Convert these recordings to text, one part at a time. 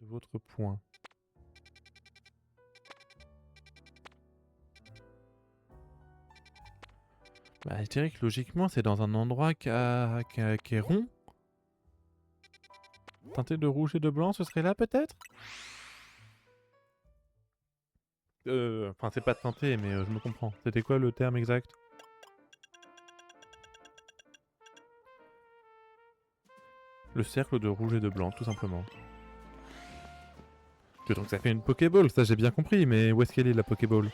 votre point. Bah, je dirais que logiquement, c'est dans un endroit qui est rond. Teinté de rouge et de blanc, ce serait là peut-être? Enfin, c'est pas teinté, mais je me comprends. C'était quoi le terme exact? Le cercle de rouge et de blanc, tout simplement. Donc ça fait une Pokéball, ça j'ai bien compris, mais où est-ce qu'elle est la Pokéball?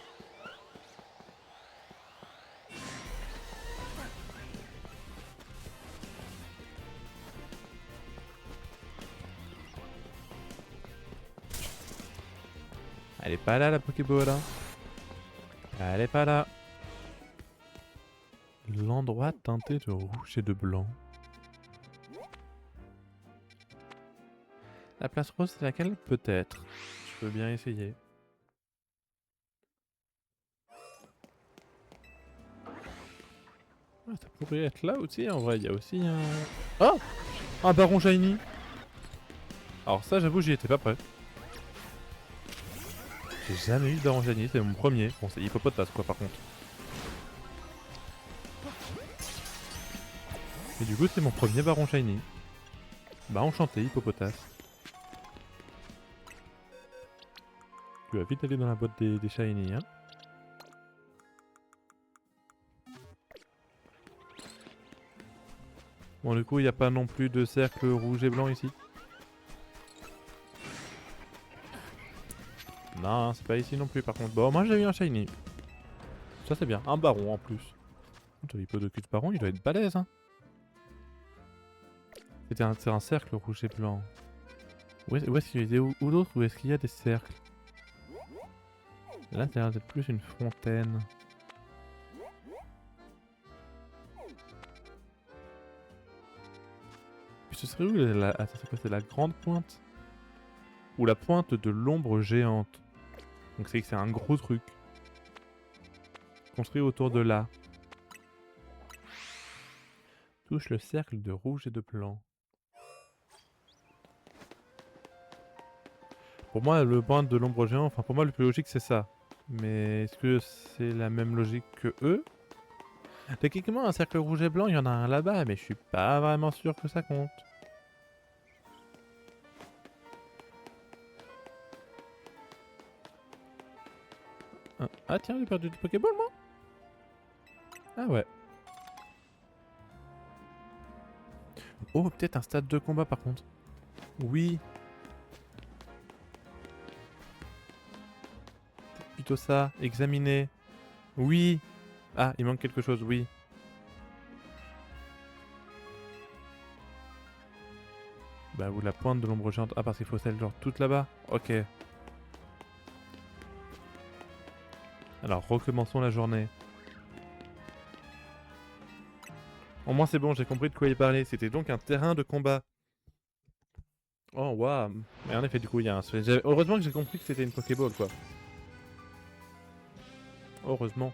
Elle est pas là la Pokéball, hein. Elle est pas là. L'endroit teinté de rouge et de blanc. La place rose, c'est laquelle? Peut-être. Je peux bien essayer. Ah, ça pourrait être là aussi, en vrai. Il y a aussi un... Oh! Un baron shiny! Alors ça, j'avoue, j'y étais pas prêt. J'ai jamais eu de baron shiny, c'est mon premier. Bon, c'est Hippopotas, quoi, par contre. Et du coup, c'est mon premier baron shiny. Bah, enchanté, Hippopotas. Tu vas vite aller dans la boîte des shiny, hein. Bon, du coup, il n'y a pas non plus de cercle rouge et blanc ici. Non, c'est pas ici non plus, par contre. Bon, moi, j'ai eu un shiny. Ça, c'est bien. Un baron, en plus. Le Hippodocus baron, il doit être balèze, hein. C'est un cercle rouge et blanc. Où est-ce qu'il y a où d'autres? Où est-ce qu'il y a des cercles? Là, ça a l'air d'être plus une fontaine. Puis ce serait où attends, c'est quoi? C'est la grande pointe? Ou la pointe de l'ombre géante? Donc c'est que c'est un gros truc. Construit autour de là. Touche le cercle de rouge et de blanc. Pour moi, le point de l'ombre géante, enfin pour moi le plus logique c'est ça. Mais est-ce que c'est la même logique que eux? Techniquement, un cercle rouge et blanc, il y en a un là-bas, mais je suis pas vraiment sûr que ça compte. Ah tiens, j'ai perdu des Pokéball moi? Ah ouais. Oh, peut-être un stade de combat par contre. Oui. Plutôt ça. Examiner. Oui. Ah, il manque quelque chose, oui. Bah, ou la pointe de l'ombre géante. Ah, parce qu'il faut celle genre toute là-bas. Ok. Alors, recommençons la journée. Au moins, c'est bon, j'ai compris de quoi il parlait. C'était donc un terrain de combat. Oh, waouh. Mais en effet, du coup, il y a un... Heureusement que j'ai compris que c'était une Pokéball, quoi. Heureusement.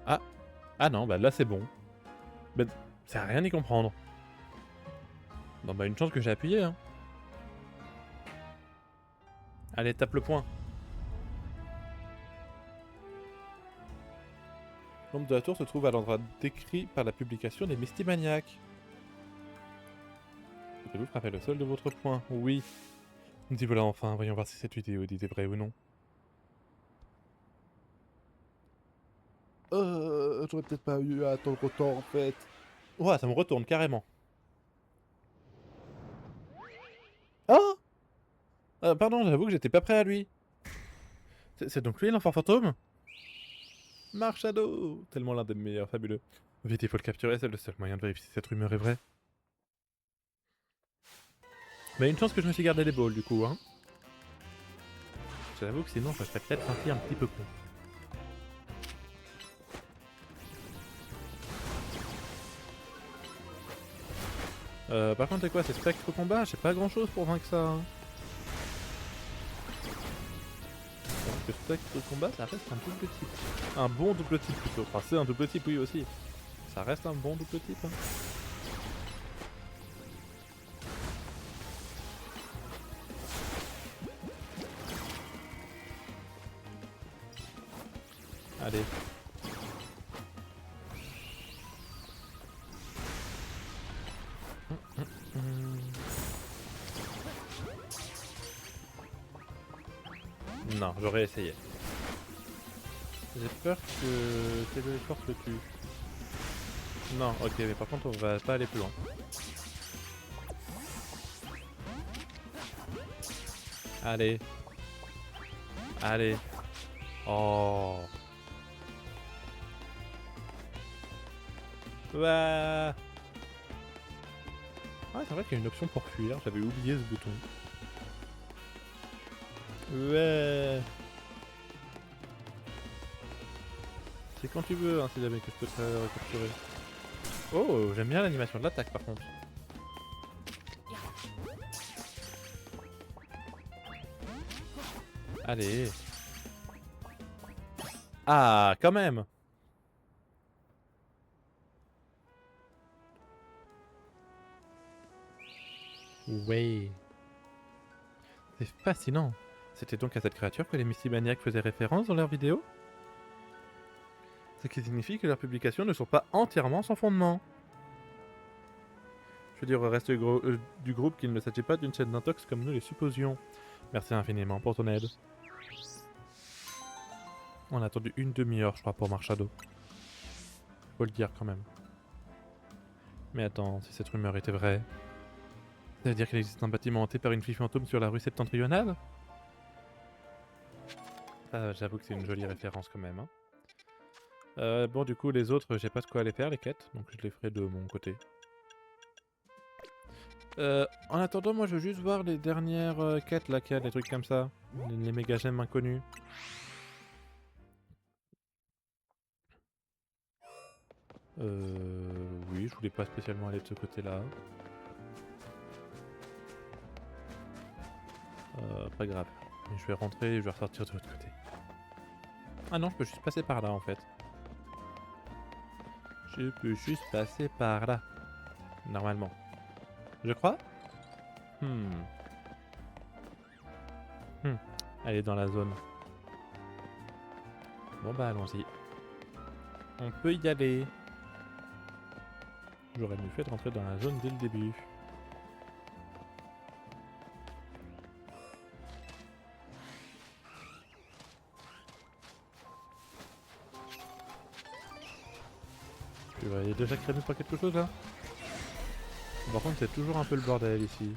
Ah. Ah non, bah là c'est bon. Bah, ça a rien y comprendre. Non bah une chance que j'ai appuyé, hein. Allez, tape le point. L'ombre de la tour se trouve à l'endroit décrit par la publication des Mystimaniacs. Pouvez-vous frapper le sol de votre poing? Oui. Dis voilà enfin, voyons voir si cette vidéo dit vrai ou non. J'aurais peut-être pas eu à attendre autant en fait. Ouais, ça me retourne carrément. Ah pardon, j'avoue que j'étais pas prêt à lui. C'est donc lui l'enfant fantôme? Marshado! Tellement l'un des meilleurs, fabuleux. Vite, il faut le capturer, c'est le seul moyen de vérifier si cette rumeur est vraie. Mais une chance que je me suis gardé les balls du coup, hein. J'avoue que sinon je serais peut-être parti un petit peu con. Par contre c'est quoi, c'est Spectre Combat? J'ai pas grand chose pour vaincre ça. Hein. Parce que Spectre Combat ça reste un double type. Un bon double type plutôt. Enfin c'est un double type oui aussi. Ça reste un bon double type. Hein. Allez. Non, j'aurais essayé. J'ai peur que Télé Force le tue. Non, ok, mais par contre on va pas aller plus loin. Allez. Allez. Oh. Ouais. Ah, c'est vrai qu'il y a une option pour fuir, j'avais oublié ce bouton. Ouais. C'est quand tu veux, hein, si jamais que je peux te recapturer. Oh, j'aime bien l'animation de l'attaque par contre. Allez. Ah, quand même. Ouais. C'est fascinant. C'était donc à cette créature que les Mystimaniacs faisaient référence dans leurs vidéos? Ce qui signifie que leurs publications ne sont pas entièrement sans fondement. Je veux dire au reste du groupe qu'il ne s'agit pas d'une chaîne d'intox comme nous les supposions. Merci infiniment pour ton aide. On a attendu une demi-heure je crois pour Marshado. Faut le dire quand même. Mais attends, si cette rumeur était vraie... Ça veut dire qu'il existe un bâtiment hanté par une fille fantôme sur la rue septentrionale? Ah, j'avoue que c'est une jolie référence quand même. Hein. Bon du coup les autres, j'ai pas de quoi les faire les quêtes, donc je les ferai de mon côté. En attendant, moi je veux juste voir les dernières quêtes là qu'il y a, des trucs comme ça. Les méga gemmes inconnus. Oui, je voulais pas spécialement aller de ce côté-là. Pas grave. Mais je vais rentrer et je vais ressortir de l'autre côté. Ah non, je peux juste passer par là en fait. Je peux juste passer par là. Normalement. Je crois. Elle est dans la zone. Bon bah allons-y. On peut y aller. J'aurais mieux fait de rentrer dans la zone dès le début. Tu vas déjà crémer pour quelque chose là? Par contre c'est toujours un peu le bordel ici.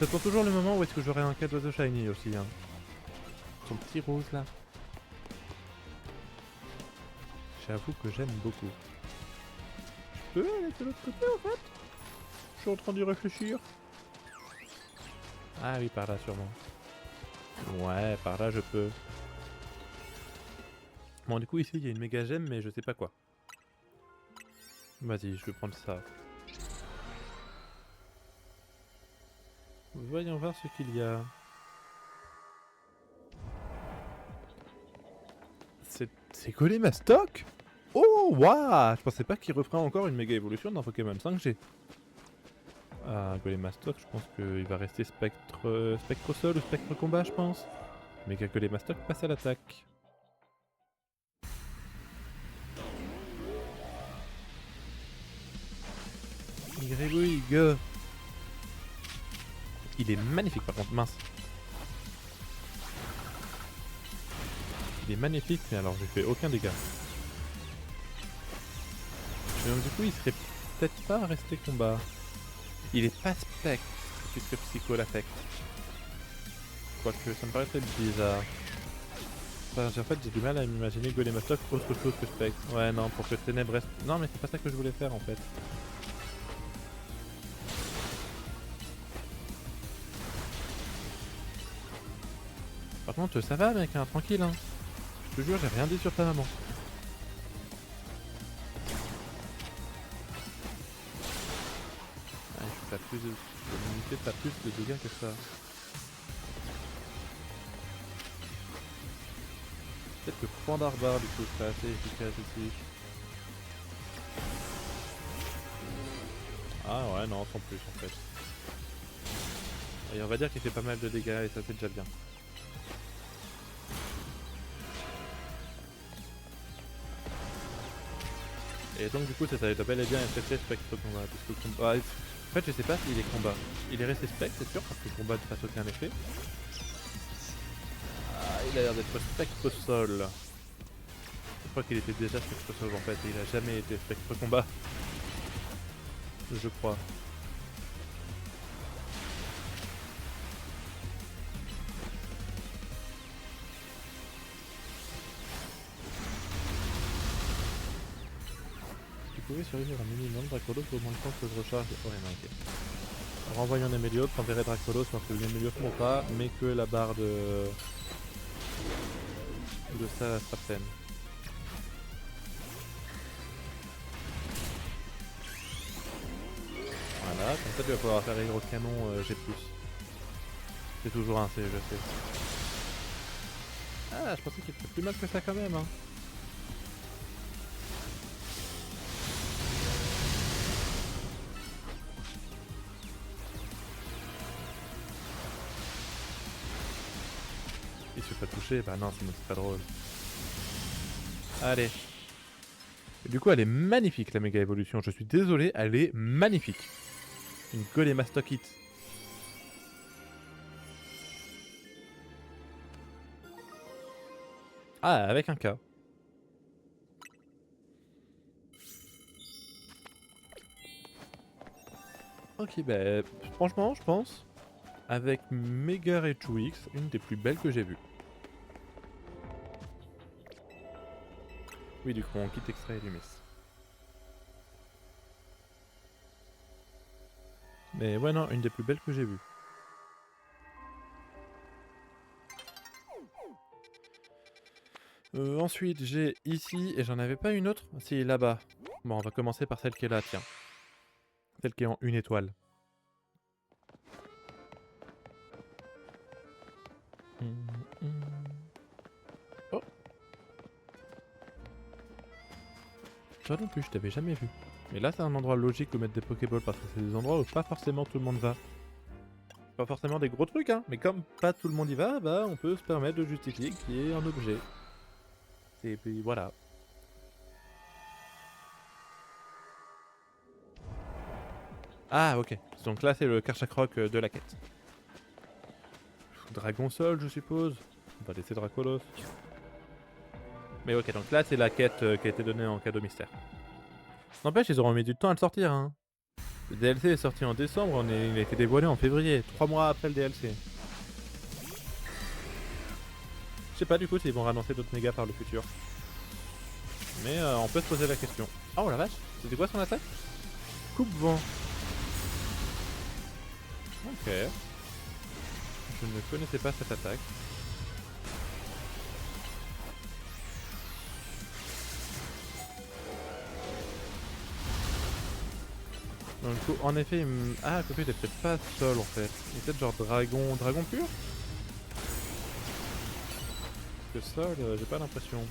J'attends toujours le moment où est-ce que j'aurai un cadeau de shiny aussi. Hein. Son petit rose là. J'avoue que j'aime beaucoup. Je peux aller de l'autre côté en fait? Je suis en train d'y réfléchir. Ah oui, par là sûrement. Ouais, par là je peux. Bon du coup ici il y a une méga gemme mais je sais pas quoi. Vas-y, je vais prendre ça. Voyons voir ce qu'il y a. C'est Golemastoc? Oh, waouh! Je pensais pas qu'il referait encore une méga évolution dans Pokémon 5G. Ah, Golemastoc, je pense qu'il va rester Spectre Sol ou Spectre Combat, je pense. Méga Golemastoc passe à l'attaque. gribouille, gueux. Il est magnifique par contre, mince. Il est magnifique, mais alors j'ai fait aucun dégât. Mais donc du coup il serait peut-être pas resté combat. Il est pas spectre, puisque Psycho l'affecte. Quoique ça me paraît très bizarre. Enfin, en fait j'ai du mal à m'imaginer Golemastoc autre chose que spectre. Ouais non, pour que Ténèbres reste... Non mais c'est pas ça que je voulais faire en fait. Par contre ça va mec, hein, tranquille hein. Je te jure j'ai rien dit sur ta maman. Ah, il faut que t'as plus de... l'unité t'as plus de dégâts que ça. Peut-être que point d'arbar du coup serait assez efficace ici. Ah ouais non sans plus en fait. Et on va dire qu'il fait pas mal de dégâts et ça c'est déjà bien. Et donc du coup ça doit bel et bien être resté spectre combat. Parce que le combat... en fait je sais pas s'il est combat. Il est resté spectre c'est sûr parce que le combat ne fasse aucun effet. Ah il a l'air d'être spectre au sol. Je crois qu'il était déjà spectre au sol en fait et il a jamais été spectre combat. Je crois. Vous pouvez survivre un minimum, Dracolos au moins le temps que je recharge. Ouais, non, ok. Renvoyons Némélios, t'enverrai Dracolos lorsque le Némélios ne pas, mais que la barre de ça sera pleine. Voilà, comme ça tu vas pouvoir faire Hydro Canon G+. C'est toujours un C, je sais. Ah, je pensais qu'il ferait plus mal que ça quand même, hein. Il se fait pas toucher, bah non, sinon c'est pas drôle. Allez. Et du coup, elle est magnifique la méga évolution. Je suis désolé, elle est magnifique. Une Golemastokite. Ah, avec un K. Ok, bah franchement, je pense, avec Mega Raichu X, une des plus belles que j'ai vues. Oui, du coup, on quitte Extra et Lumis. Mais ouais, non, une des plus belles que j'ai vues. Ensuite, j'ai ici, et j'en avais pas une autre. Si, là-bas. Bon, on va commencer par celle qui est là, tiens. Celle qui est en une étoile. Oh. Toi non plus, je t'avais jamais vu. Mais là, c'est un endroit logique où mettre des Pokéballs parce que c'est des endroits où pas forcément tout le monde va. Pas forcément des gros trucs, hein, mais comme pas tout le monde y va, bah on peut se permettre de justifier qu'il y ait un objet. Et puis voilà. Ah ok, donc là c'est le Karchakroc de la quête. Dragon Sol je suppose. On va laisser Dracolos. Mais ok, donc là c'est la quête qui a été donnée en cadeau mystère. N'empêche, ils auront mis du temps à le sortir, hein. Le DLC est sorti en décembre, il a été dévoilé en février, 3 mois après le DLC. Je sais pas du coup s'ils vont annoncer d'autres mégas par le futur. Mais on peut se poser la question. Oh la vache, c'était quoi son attaque? Coupe-vent. Ok. Je ne connaissais pas cette attaque. Donc du coup, en effet, ah, Coco, il est peut-être pas sol en fait. Il est peut-être genre dragon pur. Parce que sol, j'ai pas l'impression.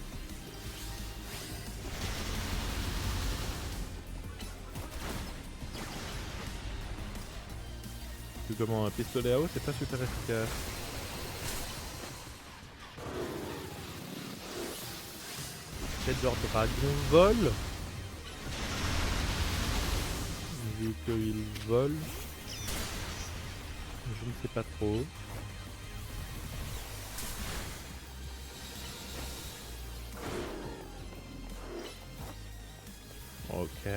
Vu comment un pistolet à eau, c'est pas super efficace. Peut-être genre dragon vol. vu qu'il vole. Je ne sais pas trop. Ok.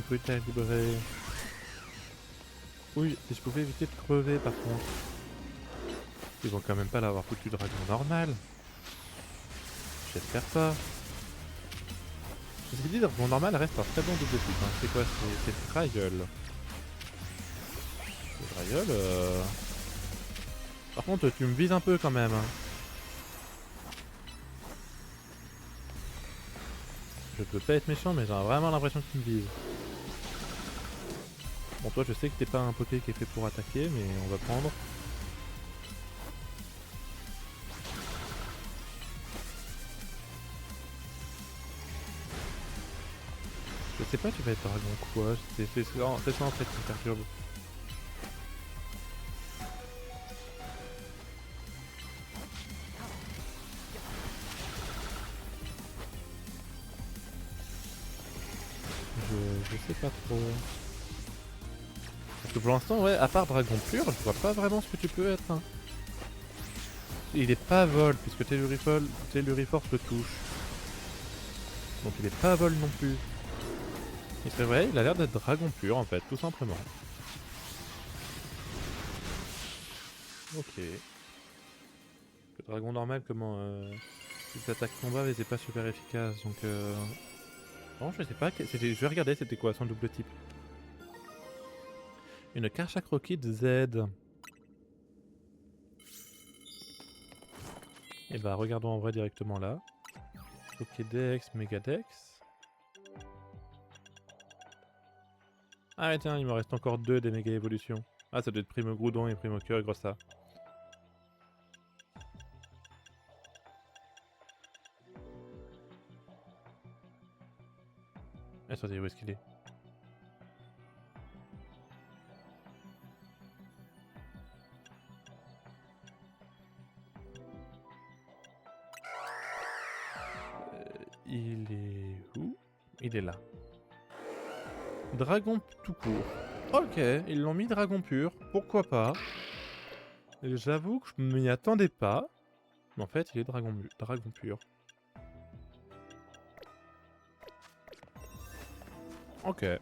Brutal libéré. Oui, si je pouvais éviter de crever par contre. Ils vont quand même pas l'avoir foutu dragon normal. J'espère pas. Ceci dit, dragon normal reste un très bon double type. Hein. C'est quoi? C'est Dragueul. C'est Dragueul. Par contre, tu me vises un peu quand même. Hein. Je peux pas être méchant, mais j'ai vraiment l'impression que tu me vises. Bon, toi, je sais que t'es pas un poké qui est fait pour attaquer, mais on va prendre. Je sais pas, tu vas être dragon quoi? C'est ça en fait qui me perturbe. Je sais pas trop. Parce que pour l'instant, ouais, à part dragon pur, je vois pas vraiment ce que tu peux être. Hein. Il est pas vol, puisque Telluriforce le touche. Donc il est pas vol non plus. Et c'est vrai, il a l'air d'être dragon pur en fait, tout simplement. Ok. Le dragon normal, comment les attaques combat, mais c'est pas super efficace, donc non, je sais pas, je vais regarder c'était quoi son double type. Une Karchak Rocket Z. Et bah regardons en vrai directement là. Pokédex, Megadex. Ah ouais tiens, il me reste encore 2 des méga évolutions. Ah ça doit être Primo Groudon et Primo Kyogre. Attendez, où est-ce qu'il est? Il est où? Il est là. Dragon tout court. Ok, ils l'ont mis dragon pur, pourquoi pas. J'avoue que je m'y attendais pas. Mais en fait, il est dragon pur. Ok. Et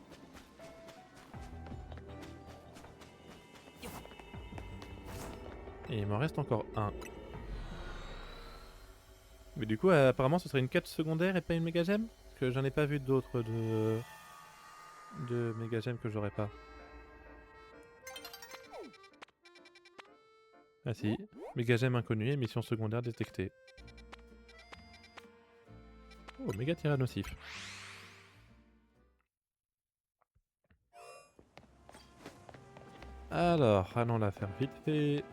il m'en reste encore un. Mais du coup, apparemment, ce serait une quête secondaire et pas une méga gemme? Parce que j'en ai pas vu d'autres de méga gemmes que j'aurais pas. Ah si, méga gemme inconnue et mission secondaire détectée. Oh, méga tyrannosif. Alors, allons la faire vite fait.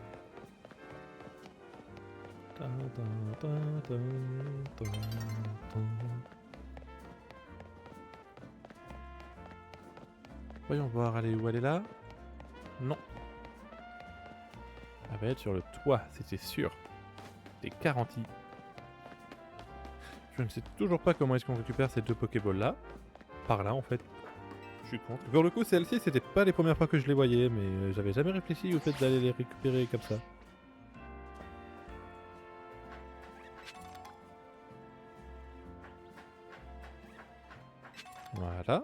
Voyons voir, allez, où elle est là? Non. Elle va être sur le toit, c'était sûr. C'est garanti. Je ne sais toujours pas comment est-ce qu'on récupère ces 2 Pokéballs là. Par là en fait. Je suis contre. Pour le coup, celles-ci, c'était pas les premières fois que je les voyais, mais j'avais jamais réfléchi au fait d'aller les récupérer comme ça. Voilà.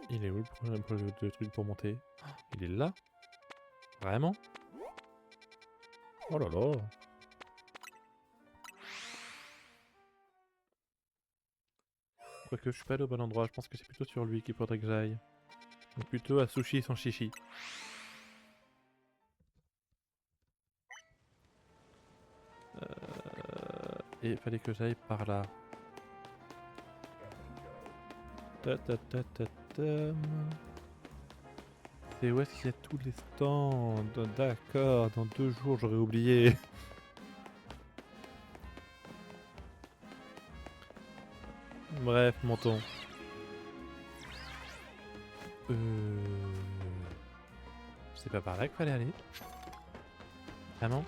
Il est où le truc pour monter? Il est là? Vraiment? Oh là là. Quoique je suis pas allé au bon endroit, je pense que c'est plutôt sur lui qu'il faudrait que j'aille. Donc plutôt à Sushi sans chichi. Et il fallait que j'aille par là. C'est où est-ce qu'il y a tous les stands? D'accord, dans 2 jours j'aurais oublié. Bref, montons. C'est pas par là qu'il fallait aller? Vraiment?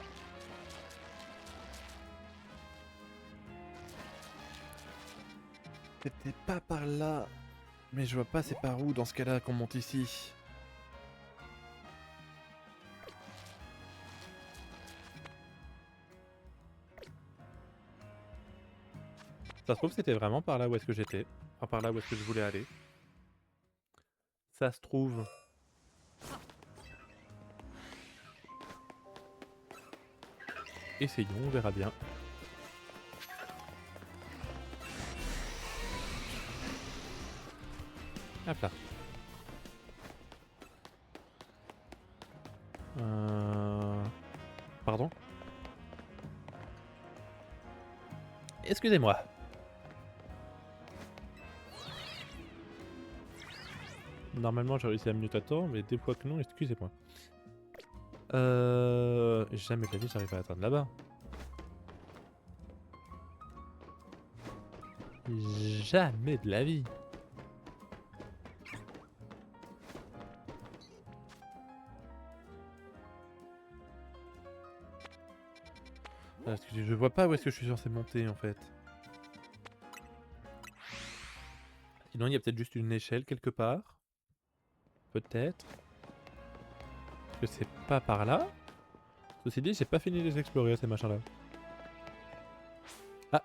C'était pas par là. Mais je vois pas c'est par où dans ce cas-là qu'on monte ici. Ça se trouve c'était vraiment par là où est-ce que j'étais. Enfin par là où est-ce que je voulais aller. Ça se trouve. Essayons, on verra bien. Hop là. Pardon? Excusez-moi. Normalement j'ai réussi à mieux t'attendre, mais des fois que non, excusez-moi. Jamais de la vie j'arrive à atteindre là-bas. Jamais de la vie. Parce que je vois pas où est-ce que je suis censé monter en fait. Sinon il y a peut-être juste une échelle quelque part. Peut-être. Parce que c'est pas par là. Ceci dit, j'ai pas fini de les explorer ces machins là. Ah,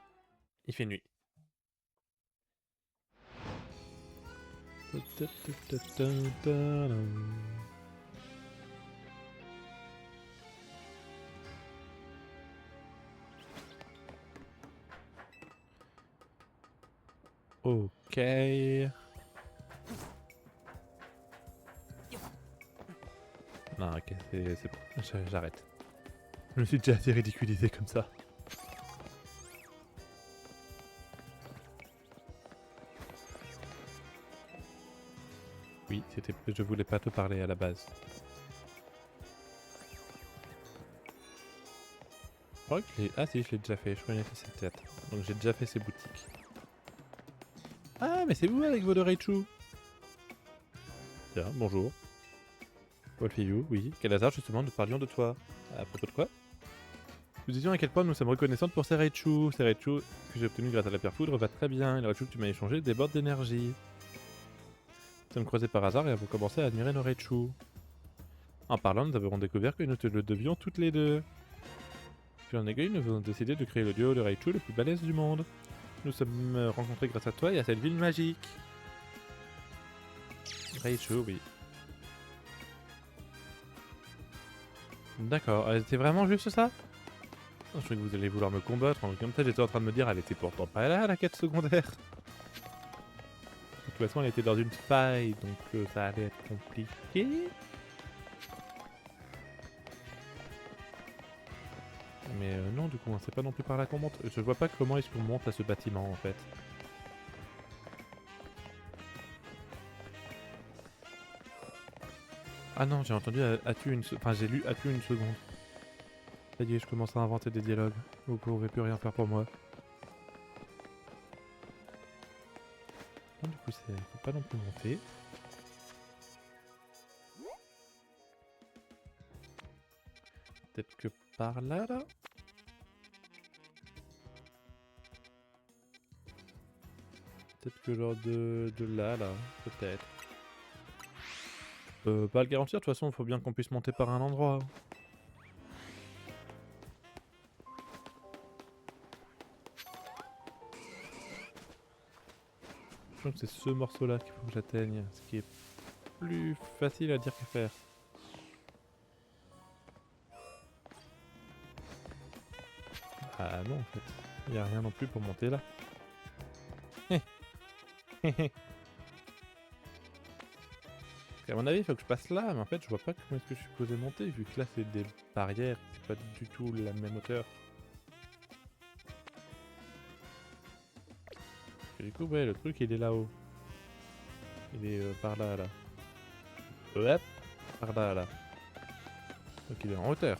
il fait nuit. Ok. Non, ok, c'est bon. J'arrête. Je me suis déjà assez ridiculisé comme ça. Oui, c'était. Je voulais pas te parler à la base. Je crois que ah si, je l'ai déjà fait. Je connais cette tête. Donc j'ai déjà fait ces boutiques. Ah, mais c'est vous avec vos deux Raichu. Tiens, bonjour. Wolfiyou, oui. Quel hasard, justement, nous parlions de toi. À propos de quoi? Nous disions à quel point nous sommes reconnaissantes pour ces Raichu. Ces Raichu que j'ai obtenus grâce à la pierre foudre va très bien. Et le Raichu que tu m'as échangé déborde d'énergie. Nous sommes croisés par hasard et avons commencé à admirer nos Raichu. En parlant, nous avons découvert que nous te le devions toutes les deux. Puis en aiguille, nous avons décidé de créer le duo de Raichu le plus balèze du monde. Nous sommes rencontrés grâce à toi et à cette ville magique. Raichu, oui. D'accord, c'était vraiment juste ça? Je croyais que vous allez vouloir me combattre, comme ça j'étais en train de me dire, elle était pourtant pas là la quête secondaire. De toute façon elle était dans une faille, donc ça allait être compliqué. Mais non du coup, c'est pas non plus par là qu'on monte. Je vois pas comment est-ce qu'on monte à ce bâtiment en fait. Ah non, j'ai entendu as-tu une enfin j'ai lu as-tu une seconde. Ça y est, je commence à inventer des dialogues. Vous pouvez plus rien faire pour moi. Non, du coup, faut pas non plus monter. Peut-être que par là, là. Peut-être que genre de là, là. Peut-être. Je peux pas le garantir, de toute façon, il faut bien qu'on puisse monter par un endroit. Je pense que c'est ce morceau-là qu'il faut que j'atteigne, ce qui est plus facile à dire qu'à faire. Ah non, en fait. Il n'y a rien non plus pour monter là. À mon avis, il faut que je passe là, mais en fait, je vois pas comment est-ce que je suis supposé monter, vu que là, c'est des barrières, c'est pas du tout la même hauteur. Et du coup, ouais, le truc, il est là-haut. Il est par là, là. Hop, par là, là. Donc il est en hauteur.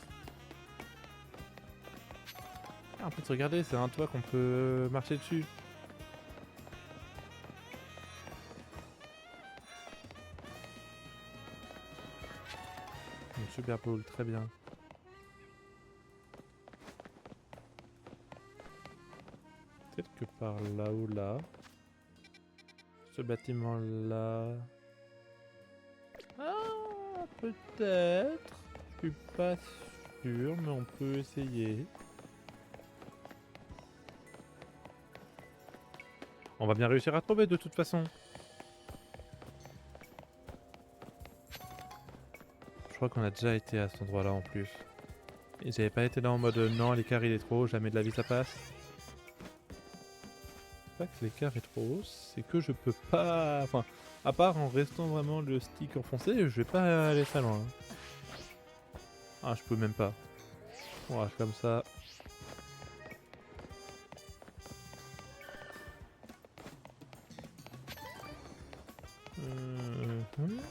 Ah, en fait, regardez, c'est un toit qu'on peut marcher dessus. Une super pole, très bien. Peut-être que par là-haut, là... ce bâtiment-là. Ah, peut-être. Je suis pas sûr, mais on peut essayer. On va bien réussir à trouver de toute façon. Je crois qu'on a déjà été à cet endroit-là en plus. Et j'avais pas été là en mode non, l'écart il est trop haut, jamais de la vie ça passe. C'est pas que l'écart est trop haut, c'est que je peux pas. Enfin, à part en restant vraiment le stick enfoncé, je vais pas aller très loin. Ah, je peux même pas. Voilà, comme ça. Mhm.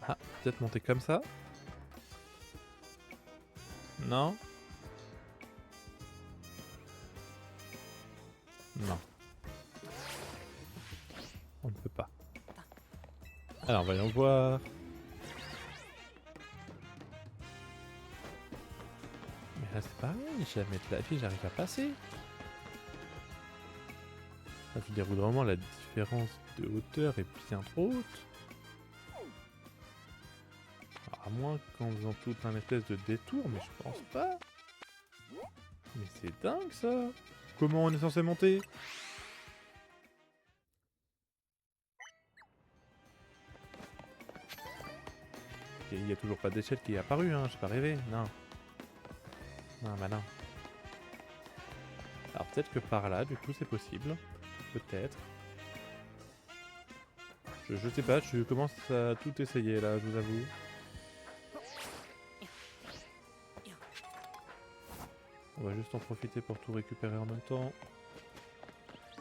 Ah, peut-être monter comme ça? Non? Non. On ne peut pas. Alors, voyons voir. Mais là, c'est pareil, jamais de la vie, j'arrive à passer. Ah, je veux dire, au bout d'un moment, la différence de hauteur est bien trop haute. Alors, à moins qu'en faisant tout un espèce de détour, mais je pense pas. Mais c'est dingue ça! Comment on est censé monter? Il y a toujours pas d'échelle qui est apparue, hein, j'ai pas rêvé, non. Non, bah non. Alors peut-être que par là, du coup, c'est possible. Peut-être. Je sais pas, je commence à tout essayer là, je vous avoue. On va juste en profiter pour tout récupérer en même temps.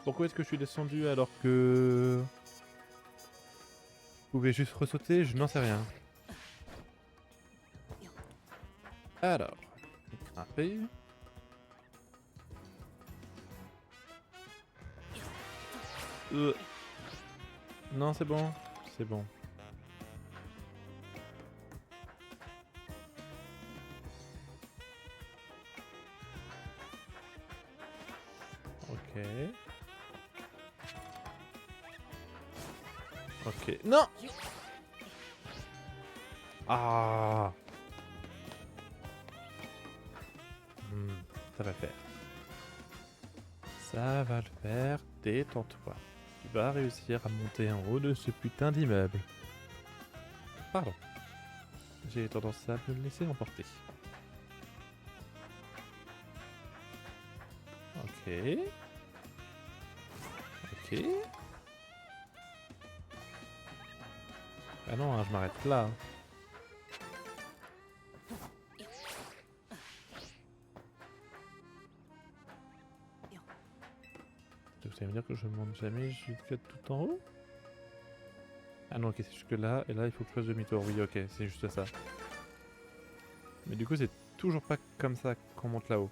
Pourquoi est-ce que je suis descendu alors que... Vous pouvez juste ressauter? Je n'en sais rien. Alors, grimper. Non, c'est bon. C'est bon. Ok. Ok. Non! Ah! Ça va le faire. Ça va le faire. Détends-toi. Tu vas réussir à monter en haut de ce putain d'immeuble. Pardon. J'ai tendance à me laisser emporter. Ok. Ok. Ah non, hein, je m'arrête là. Vous allez me dire que je monte jamais jusqu'à tout en haut? Ah non, ok, c'est jusque là, et là il faut que je fasse demi-tour. Oui, ok, c'est juste ça. Mais du coup, c'est toujours pas comme ça qu'on monte là-haut.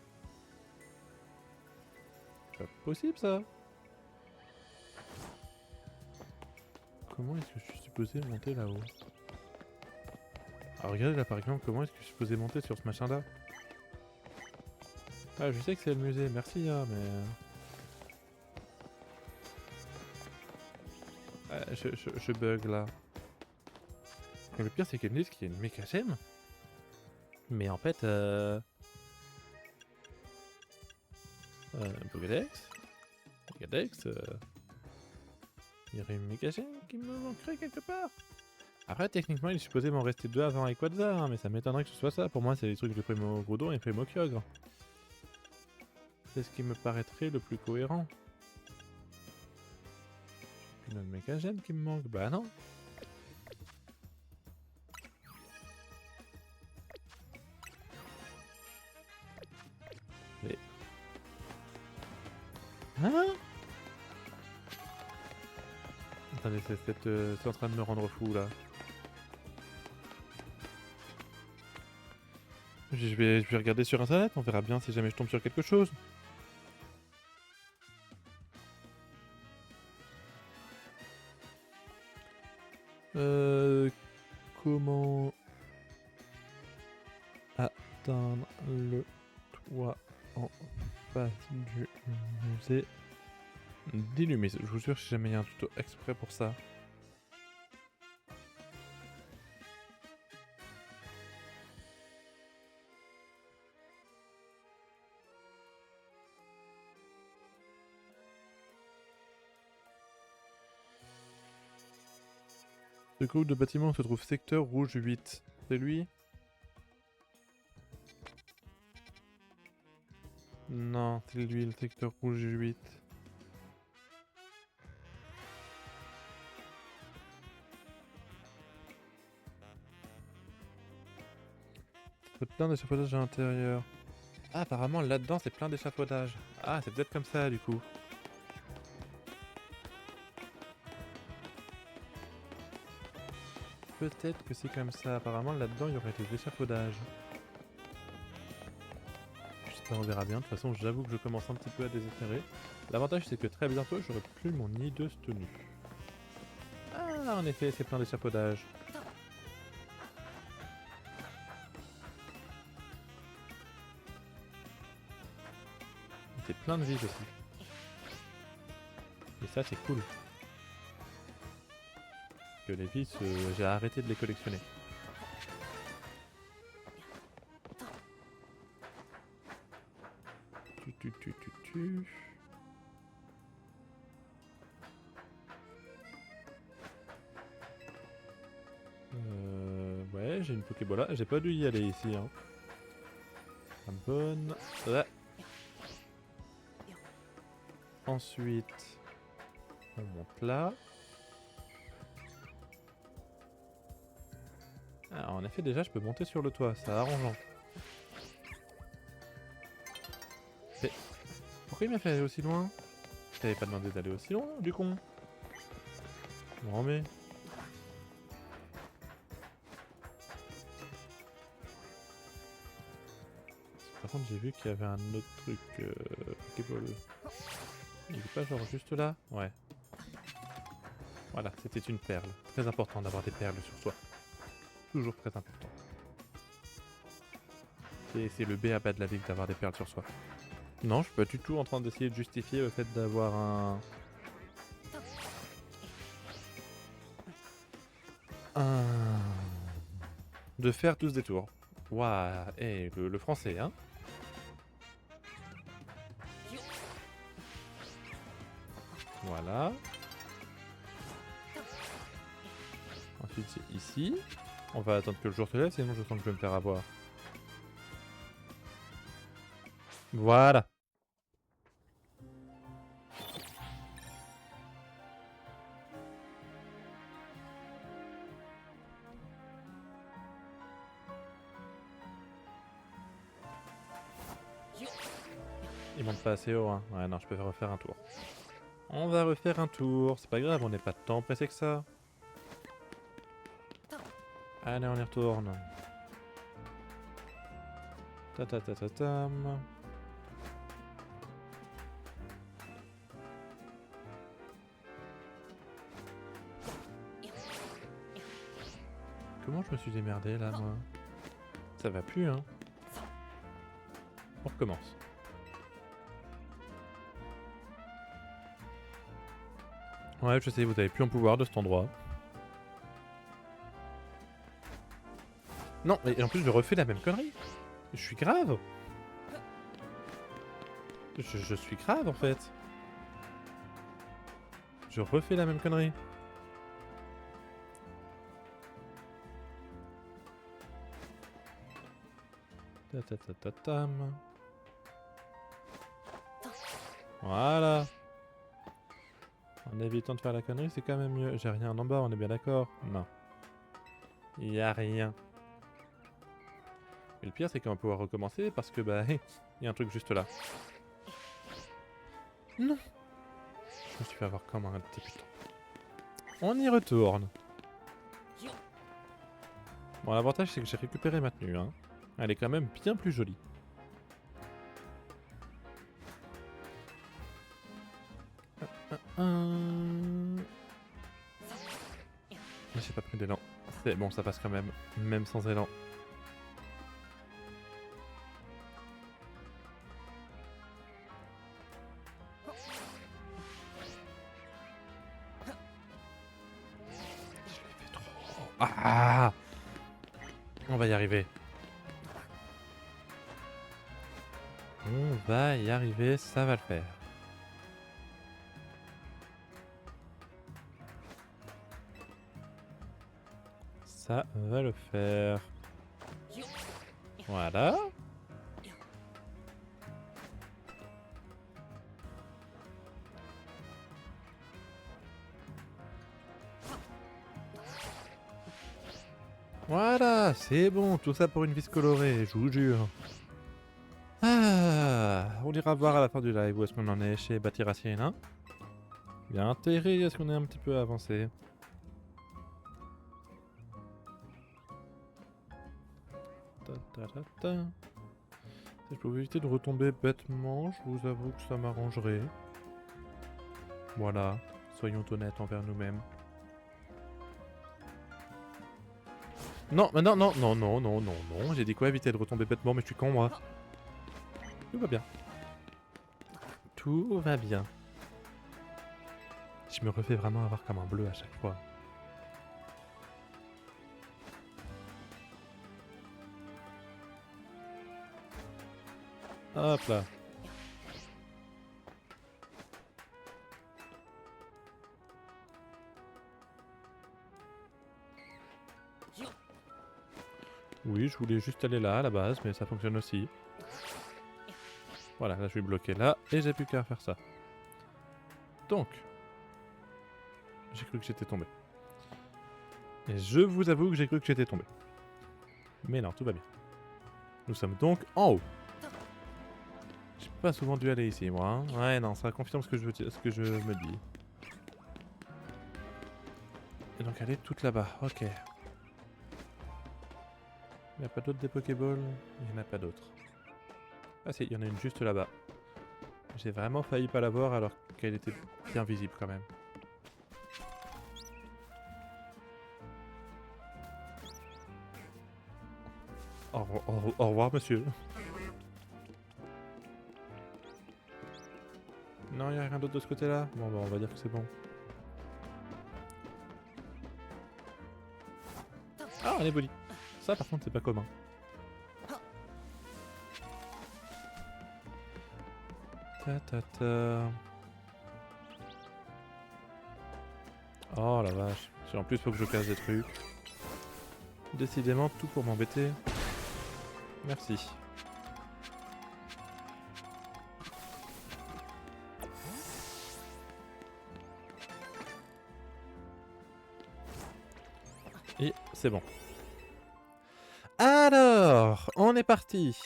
C'est pas possible ça! Comment est-ce que je suis supposé monter là-haut? Alors regardez là par exemple, comment est-ce que je suis supposé monter sur ce machin là? Ah, je sais que c'est le musée, merci hein, mais... je bug là. Et le pire c'est qu'ils me disent qu'il y a une méca gemme. Mais en fait, Pokédex, il y aurait une méga gemme qui me manquerait quelque part. Après, techniquement, il est supposé m'en rester 2 avant Rayquaza, hein, mais ça m'étonnerait que ce soit ça. Pour moi, c'est les trucs de Primo Groudon et Primo Kyogre. C'est ce qui me paraîtrait le plus cohérent. Une autre méga gemme qui me manque, bah non. Mais... Hein? Attendez, c'est en train de me rendre fou là. Je vais regarder sur internet, on verra bien si jamais je tombe sur quelque chose. Comment atteindre le toit en passe du musée d'Illumis. Je vous jure, j'ai jamais eu un tuto exprès pour ça. Ce groupe de bâtiments se trouve secteur rouge 8. C'est lui? Non, c'est lui le secteur rouge 8. C'est plein d'échafaudages à l'intérieur. Ah, apparemment là-dedans c'est plein d'échafaudages. Ah, c'est peut-être comme ça du coup. Peut-être que c'est comme ça. Apparemment là-dedans il y aurait des échafaudages. J'espère on verra bien. De toute façon, j'avoue que je commence un petit peu à désespérer. L'avantage c'est que très bientôt j'aurai plus mon hideuse tenue. Ah, en effet, c'est plein d'échafaudages. C'est plein de vis aussi. Et ça c'est cool. Que les vis, j'ai arrêté de les collectionner. Tu. Ouais, j'ai une Pokébola. J'ai pas dû y aller ici. Hein. Bonne. Ouais. Ensuite, on monte là. Ah, en effet, déjà, je peux monter sur le toit. C'est arrangeant. Mais pourquoi il m'a fait aller aussi loin? Je t'avais pas demandé d'aller aussi loin, du con. Non mais... Par contre, j'ai vu qu'il y avait un autre truc. Pokéball. Il est pas genre juste là? Ouais. Voilà, c'était une perle. Très important d'avoir des perles sur soi. Toujours très important. C'est le b.a.-ba de la vie d'avoir des perles sur soi. Non, je suis pas du tout en train d'essayer de justifier le fait d'avoir un... De faire 12 détours. Waouh, et le français, hein. Voilà. Ensuite, c'est ici. On va attendre que le jour se lève, sinon je sens que je vais me faire avoir. Voilà. Il monte pas assez haut, hein. Ouais, non, je peux refaire un tour. On va refaire un tour. C'est pas grave, on n'est pas tant pressé que ça. Allez, on y retourne. Ta-ta-ta-ta-tam. Comment je me suis démerdé là, moi? Ça va plus, hein. On recommence. Ouais, je sais, vous avez plus en pouvoir de cet endroit. Non, et en plus je refais la même connerie. Je suis grave. Je suis grave en fait. Je refais la même connerie. Ta-ta-ta-ta-tam. Voilà. En évitant de faire la connerie, c'est quand même mieux. J'ai rien en bas, on est bien d'accord? Non. Y a rien. Et le pire, c'est qu'on va pouvoir recommencer parce que, bah, il y a un truc juste là. Non. Je me suis fait avoir comme un petit putain. On y retourne. Bon, l'avantage, c'est que j'ai récupéré ma tenue, hein. Elle est quand même bien plus jolie. J'ai pas pris d'élan. C'est bon, ça passe quand même, même sans élan. Ah! On va y arriver. On va y arriver, ça va le faire. Ça va le faire. Voilà. Voilà, c'est bon, tout ça pour une vis colorée, je vous jure. Ah, on ira voir à la fin du live où est-ce qu'on en est chez Batiracine, hein. Bien intérêt, est-ce qu'on est un petit peu avancé? Ta ta ta ta. Si je pouvais éviter de retomber bêtement, je vous avoue que ça m'arrangerait. Voilà, soyons honnêtes envers nous-mêmes. Non, mais non, non, non, non, non, non, non, j'ai dit quoi, éviter de retomber bêtement, mais je suis con moi. Tout va bien. Tout va bien. Je me refais vraiment avoir comme un bleu à chaque fois. Hop là. Oui, je voulais juste aller là à la base, mais ça fonctionne aussi. Voilà, là je suis bloqué là, et j'ai plus qu'à faire ça. Donc, j'ai cru que j'étais tombé. Et je vous avoue que j'ai cru que j'étais tombé. Mais non, tout va bien. Nous sommes donc en haut. J'ai pas souvent dû aller ici, moi. Hein. Ouais, non, ça confirme ce que je me dis. Et donc aller toute là-bas, ok. Il n'y a pas d'autres des Pokéballs? Il n'y en a pas d'autres. Ah si, il y en a une juste là-bas. J'ai vraiment failli pas la voir alors qu'elle était bien visible quand même. Au revoir, monsieur. Non, il n'y a rien d'autre de ce côté-là? Bon, bah, on va dire que c'est bon. Ah, on est boli. Ça, par contre, c'est pas commun. Ta ta ta. Oh la vache. Si en plus faut que je casse des trucs. Décidément, tout pour m'embêter. Merci. Et c'est bon. Alors, on est parti.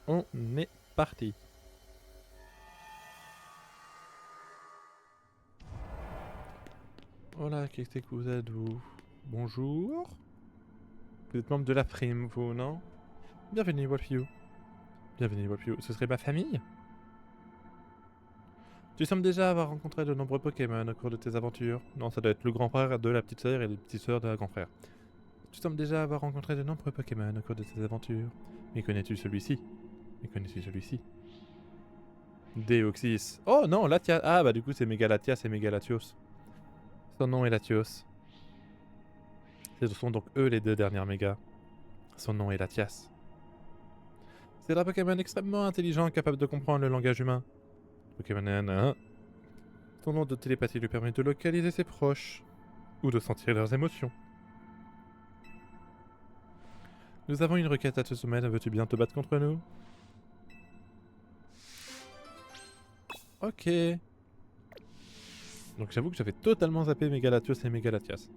On est parti. Voilà, qu'est-ce que vous êtes, vous? Bonjour. Vous êtes membre de la prime, vous, non? Bienvenue, Wolfio. Bienvenue, Wolfio. Ce serait ma famille? Tu sembles déjà avoir rencontré de nombreux Pokémon au cours de tes aventures. Non, ça doit être le grand frère de la petite sœur et les petites sœurs de la grand frère. Tu sembles déjà avoir rencontré de nombreux Pokémon au cours de tes aventures. Mais connais-tu celui-ci? Mais connais-tu celui-ci? Deoxys. Oh non, Latias. Ah bah du coup c'est Mégalatias et Mégalatios. Son nom est Latios. Ce sont donc eux les deux dernières mégas. Son nom est Latias. C'est un Pokémon extrêmement intelligent capable de comprendre le langage humain. Pokémon N1. Son nom de télépathie lui permet de localiser ses proches. Ou de sentir leurs émotions. Nous avons une requête à te soumettre, veux-tu bien te battre contre nous? Ok. Donc j'avoue que j'avais totalement zappé Mégalatios et Mégalatias.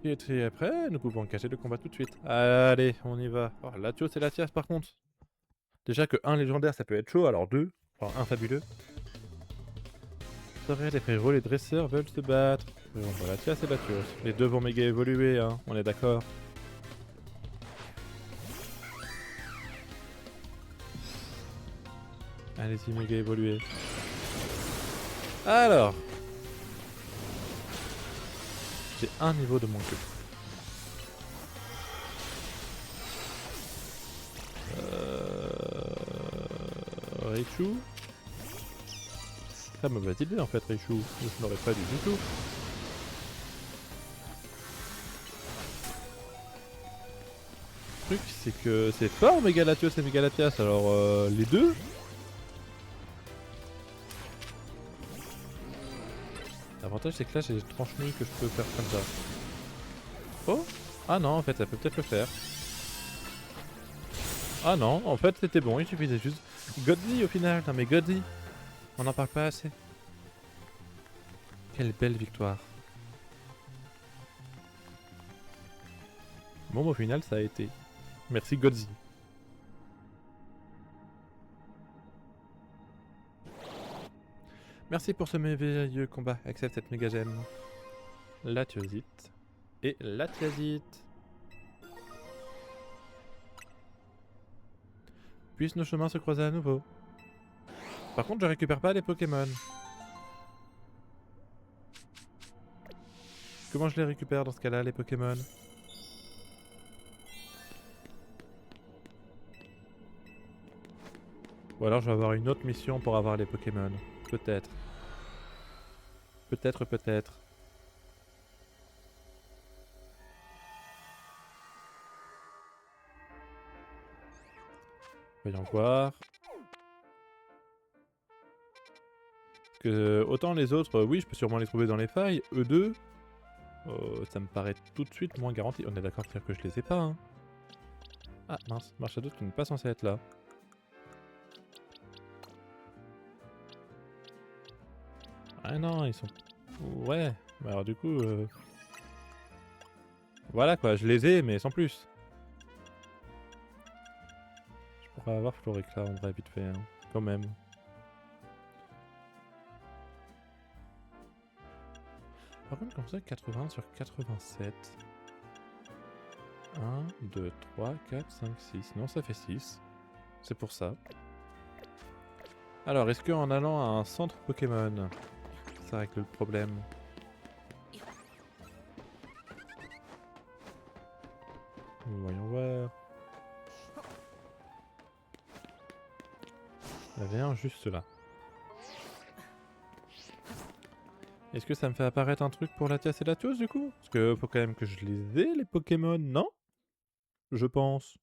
Si tu es prêt, nous pouvons engager le combat tout de suite. Allez, on y va. Oh, Latios et Latias par contre. Déjà que un légendaire ça peut être chaud, alors deux, enfin un fabuleux. Les frérots, les dresseurs veulent se battre. Bon, Latias et Latios. Les deux vont méga évoluer, hein, on est d'accord. Allez-y, méga évoluer. Alors. J'ai un niveau de moins que. Raichu. Très mauvaise idée en fait, Raichu. Je n'aurais pas dû du tout. truc, c'est que c'est fort Megalatios et Megalatias, alors les deux. L'avantage c'est que là j'ai des tranches-nouilles que je peux faire comme ça. Oh. Ah non, en fait ça peut peut-être le faire. Ah non, en fait c'était bon, il suffisait juste... Godzi au final, non mais Godzi, on n'en parle pas assez. Quelle belle victoire. Bon, au final ça a été. Merci Godzi. Merci pour ce merveilleux combat, accepte cette méga gemme. Latiosite. Et Latiasite. Puissent nos chemins se croiser à nouveau. Par contre, je récupère pas les Pokémon. Comment je les récupère dans ce cas-là, les Pokémon? Ou alors je vais avoir une autre mission pour avoir les Pokémon. Peut-être. Peut-être, peut-être. Voyons voir. Que autant les autres, oui, je peux sûrement les trouver dans les failles. Eux deux, ça me paraît tout de suite moins garanti. On est d'accord pour dire que je les ai pas, hein. Ah mince, Marshadot qui n'est pas censé être là. Ah non, ils sont... Ouais, bah alors du coup... Voilà quoi, je les ai, mais sans plus. Je pourrais avoir Floricla en vrai, vite fait, hein. Quand même. Par contre, comme ça, 80 sur 87. 1, 2, 3, 4, 5, 6. Non, ça fait 6. C'est pour ça. Alors, est-ce qu'en allant à un centre Pokémon, ça règle le problème? Voyons voir. Il y avait un juste là. Est-ce que ça me fait apparaître un truc pour Latias et Latios du coup? Parce que faut quand même que je les ai les Pokémon, non? Je pense.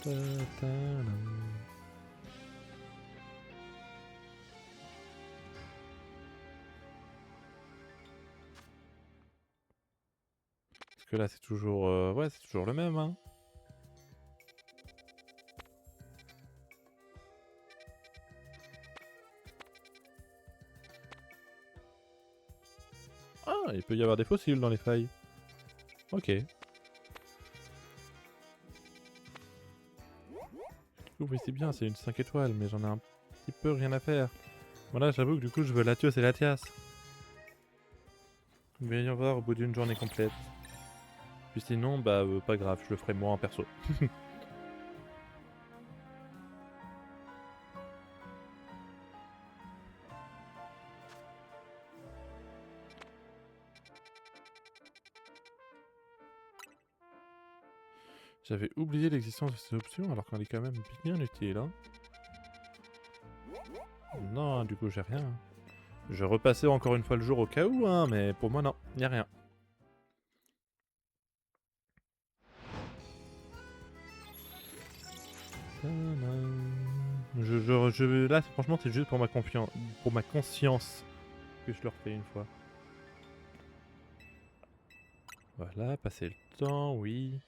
Parce que là c'est toujours... ouais, c'est toujours le même, hein. Ah, il peut y avoir des fossiles dans les failles. Ok. Oui, c'est bien, c'est une 5 étoiles, mais j'en ai un petit peu rien à faire. Voilà, j'avoue que du coup je veux Latios et Latias. Il va y en voir au bout d'une journée complète. Puis sinon, bah pas grave, je le ferai moi en perso. J'avais oublié l'existence de cette option alors qu'elle est quand même bien utile, hein. Non, du coup j'ai rien. Je repassais encore une fois le jour au cas où, hein, mais pour moi non, y a rien. Là, franchement, c'est juste pour ma confiance, pour ma conscience que je le refais une fois. Voilà, passer le temps, oui.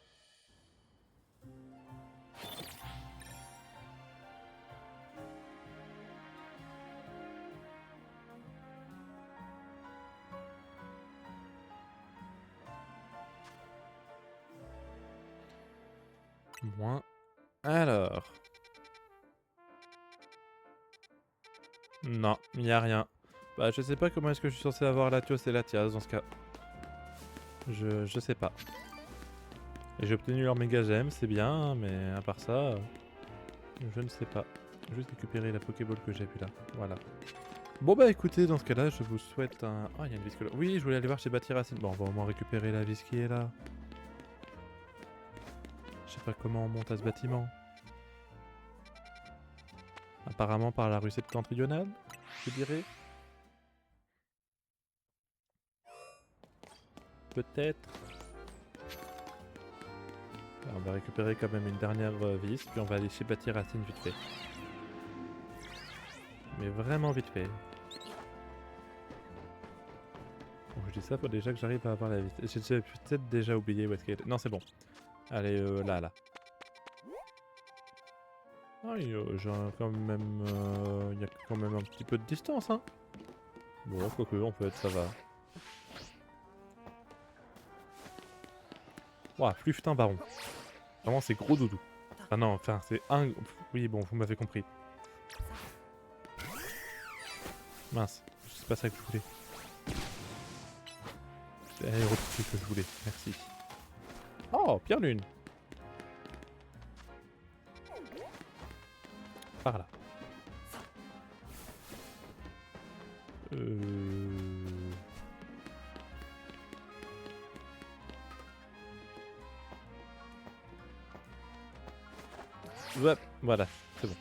Moins. Alors. Non, y a rien. Bah, je sais pas comment est-ce que je suis censé avoir Latios et Latias dans ce cas. Je sais pas. Et j'ai obtenu leur méga gemme, c'est bien, mais à part ça, je ne sais pas. Juste récupérer la Pokéball que j'ai vue là. Voilà. Bon bah écoutez, dans ce cas-là, je vous souhaite un... Ah, il y a une Visque là. Oui, je voulais aller voir chez Batiracine. Bon, on va au moins récupérer la vis qui est là. Je sais pas comment on monte à ce bâtiment. Apparemment par la rue septentrionale, je dirais. Peut-être. On va récupérer quand même une dernière vis, puis on va aller chez Bâti Racine vite fait. Mais vraiment vite fait. Bon, je dis ça, faut déjà que j'arrive à avoir la vis. J'ai peut-être déjà oublié où est-ce qu'elle était. Non, c'est bon. Allez, là. Ah, j'ai quand même... Il y a quand même un petit peu de distance, hein. Bon, quoique, en fait, ça va. Ouah, Fluftin Baron. Vraiment, c'est gros doudou. Ah non, enfin, c'est un... Oui, bon, vous m'avez compris. Mince, c'est pas ça que je voulais. C'est l'aérotique que je voulais, merci. Oh, Pierre Lune. Par là. Ouais, voilà, c'est bon.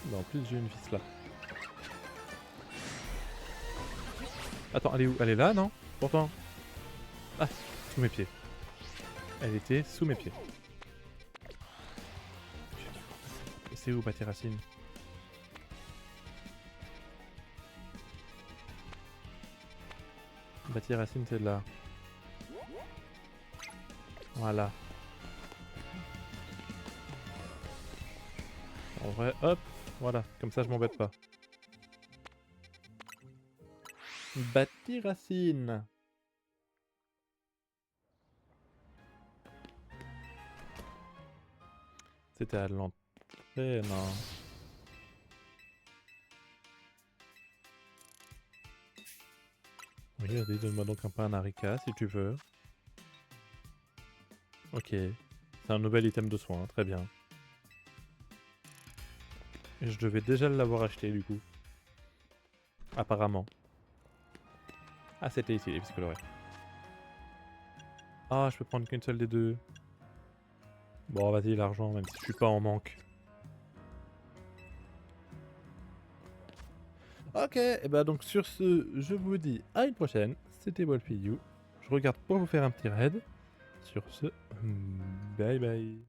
Bah, en plus, j'ai une vis là. Attends, elle est où? Elle est là, non? Pourtant. Ah, sous mes pieds. Elle était sous mes pieds. C'est où, Bâti Racine? Bâti Racine, c'est là. Voilà. En vrai, hop, voilà, comme ça je m'embête pas. Bâti Racine. C'était à l'entrée, non. Oui, vas-y, donne-moi donc un pain Narika si tu veux. Ok, c'est un nouvel item de soin, très bien. Et je devais déjà l'avoir acheté du coup. Apparemment. Ah, c'était ici, les vis colorées. Ah, je peux prendre qu'une seule des deux. Bon, vas-y, l'argent, même si je suis pas en manque. Ok, et bah donc sur ce, je vous dis à une prochaine. C'était Wolfie You. Je regarde pour vous faire un petit raid. Sur ce, bye bye.